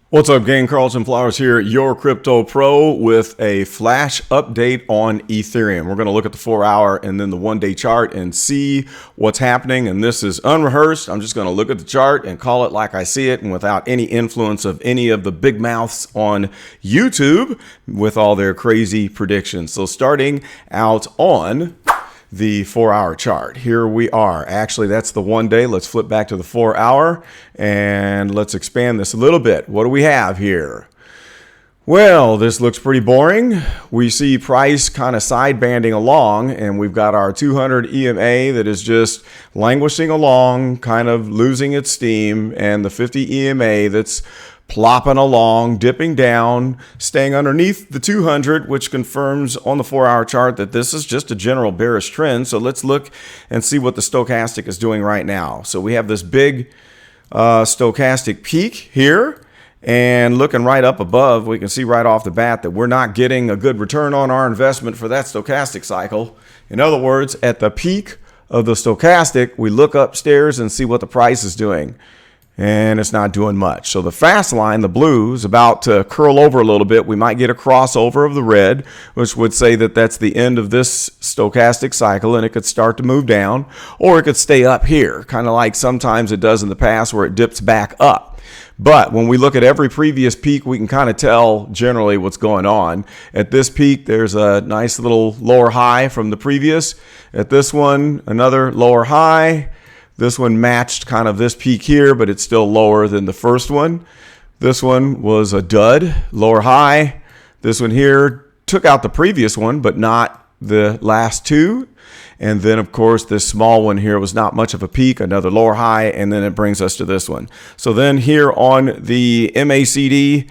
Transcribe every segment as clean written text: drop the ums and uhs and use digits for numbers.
What's up, gang? Carlton Flowers here, your crypto pro, with a flash update on Ethereum. We're going to look at the 4-hour and then the 1-day chart and see what's happening. And this is unrehearsed. I'm just going to look at the chart and call it like I see it, and without any influence of any of the big mouths on YouTube with all their crazy predictions. So starting out on the 4-hour chart, here we are. Actually, that's the 1 day. Let's flip back to the 4-hour and let's expand this a little bit. What do we have here? Well, this looks pretty boring. We see price kind of side banding along, and we've got our 200 EMA that is just languishing along, kind of losing its steam, and the 50 EMA that's plopping along, dipping down, staying underneath the 200, which confirms on the 4-hour chart that this is just a general bearish trend. So let's look and see what the stochastic is doing right now. So we have this big stochastic peak here, and looking right up above, we can see right off the bat that we're not getting a good return on our investment for that stochastic cycle. In other words, at the peak of the stochastic, we look upstairs and see what the price is doing, and it's not doing much. So the fast line, the blue, is about to curl over a little bit. We might get a crossover of the red, which would say that that's the end of this stochastic cycle, and it could start to move down, or it could stay up here, kind of like sometimes it does in the past where it dips back up. But when we look at every previous peak, we can kind of tell generally what's going on. At this peak, there's a nice little lower high from the previous. At this one, another lower high. This one matched kind of this peak here, but it's still lower than the first one. This one was a dud, lower high. This one here took out the previous one, but not the last two. And then, of course, this small one here was not much of a peak, another lower high, and then it brings us to this one. So then here on the MACD,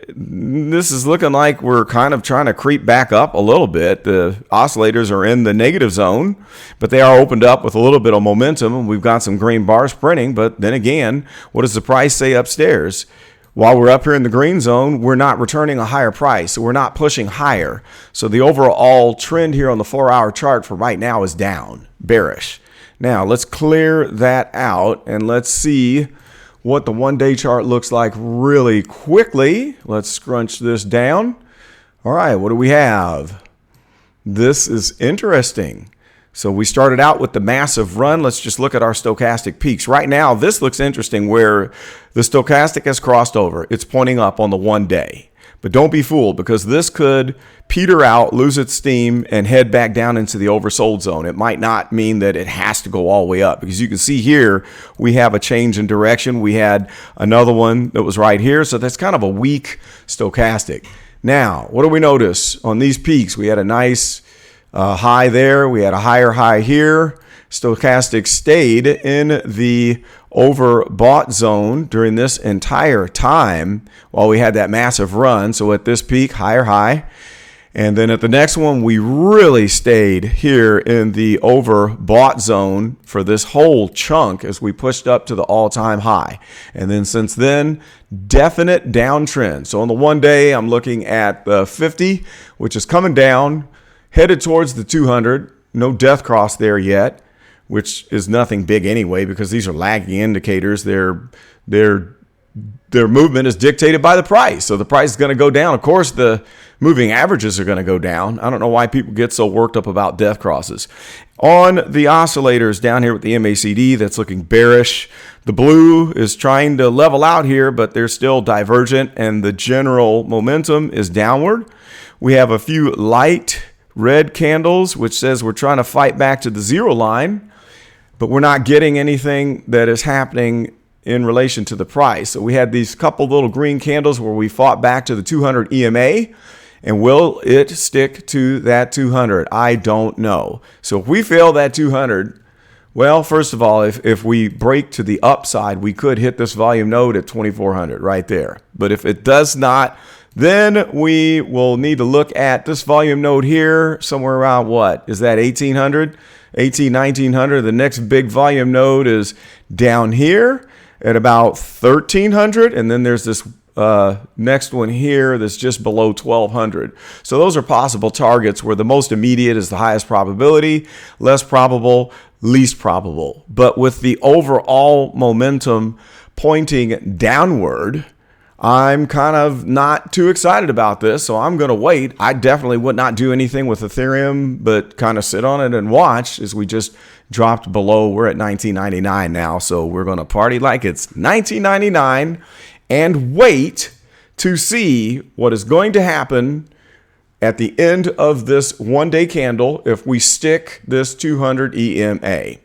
this is looking like we're kind of trying to creep back up a little bit. The oscillators are in the negative zone, but they are opened up with a little bit of momentum, and we've got some green bars printing. But then again, what does the price say upstairs? While we're up here in the green zone, we're not returning a higher price, so we're not pushing higher. So the overall trend here on the 4-hour chart for right now is down, bearish. Now let's clear that out and let's see what the 1-day chart looks like really quickly. Let's scrunch this down. All right, what do we have? This is interesting. So we started out with the massive run. Let's just look at our stochastic peaks. Right now, this looks interesting where the stochastic has crossed over. It's pointing up on the 1 day. But don't be fooled, because this could peter out, lose its steam, and head back down into the oversold zone. It might not mean that it has to go all the way up, because you can see here we have a change in direction. We had another one that was right here. So that's kind of a weak stochastic. Now, what do we notice on these peaks? We had a nice high there. We had a higher high here. Stochastic stayed in the overbought zone during this entire time while we had that massive run. So at this peak, higher high. And then at the next one, we really stayed here in the overbought zone for this whole chunk as we pushed up to the all-time high. And then since then, definite downtrend. So on the 1 day, I'm looking at the 50, which is coming down, headed towards the 200. No death cross there yet, which is nothing big anyway, because these are lagging indicators. Their movement is dictated by the price. So the price is going to go down. Of course, the moving averages are going to go down. I don't know why people get so worked up about death crosses. On the oscillators down here with the MACD, that's looking bearish. The blue is trying to level out here, but they're still divergent, and the general momentum is downward. We have a few light red candles, which says we're trying to fight back to the zero line, but we're not getting anything that is happening in relation to the price. So we had these couple little green candles where we fought back to the 200 EMA, and will it stick to that 200? I don't know. So if we fail that 200, well, first of all, if we break to the upside, we could hit this volume node at 2400 right there. But if it does not, then we will need to look at this volume node here, somewhere around what? Is that 1800? 1900. The next big volume node is down here at about 1300. And then there's this next one here that's just below 1200. So those are possible targets where the most immediate is the highest probability, less probable, least probable. But with the overall momentum pointing downward, I'm kind of not too excited about this, so I'm going to wait. I definitely would not do anything with Ethereum, but kind of sit on it and watch as we just dropped below. We're at 19.99 now, so we're going to party like it's 19.99 and wait to see what is going to happen at the end of this one-day candle if we stick this 200 EMA.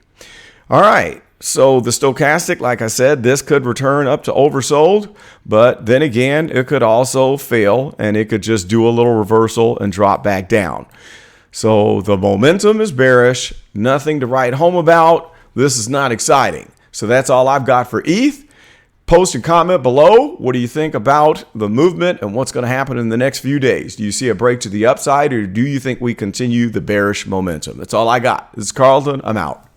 All right. So the stochastic, like I said, this could return up to oversold, but then again, it could also fail and it could just do a little reversal and drop back down. So the momentum is bearish, nothing to write home about. This is not exciting. So that's all I've got for ETH. Post a comment below. What do you think about the movement and what's going to happen in the next few days? Do you see a break to the upside, or do you think we continue the bearish momentum? That's all I got. This is Carlton. I'm out.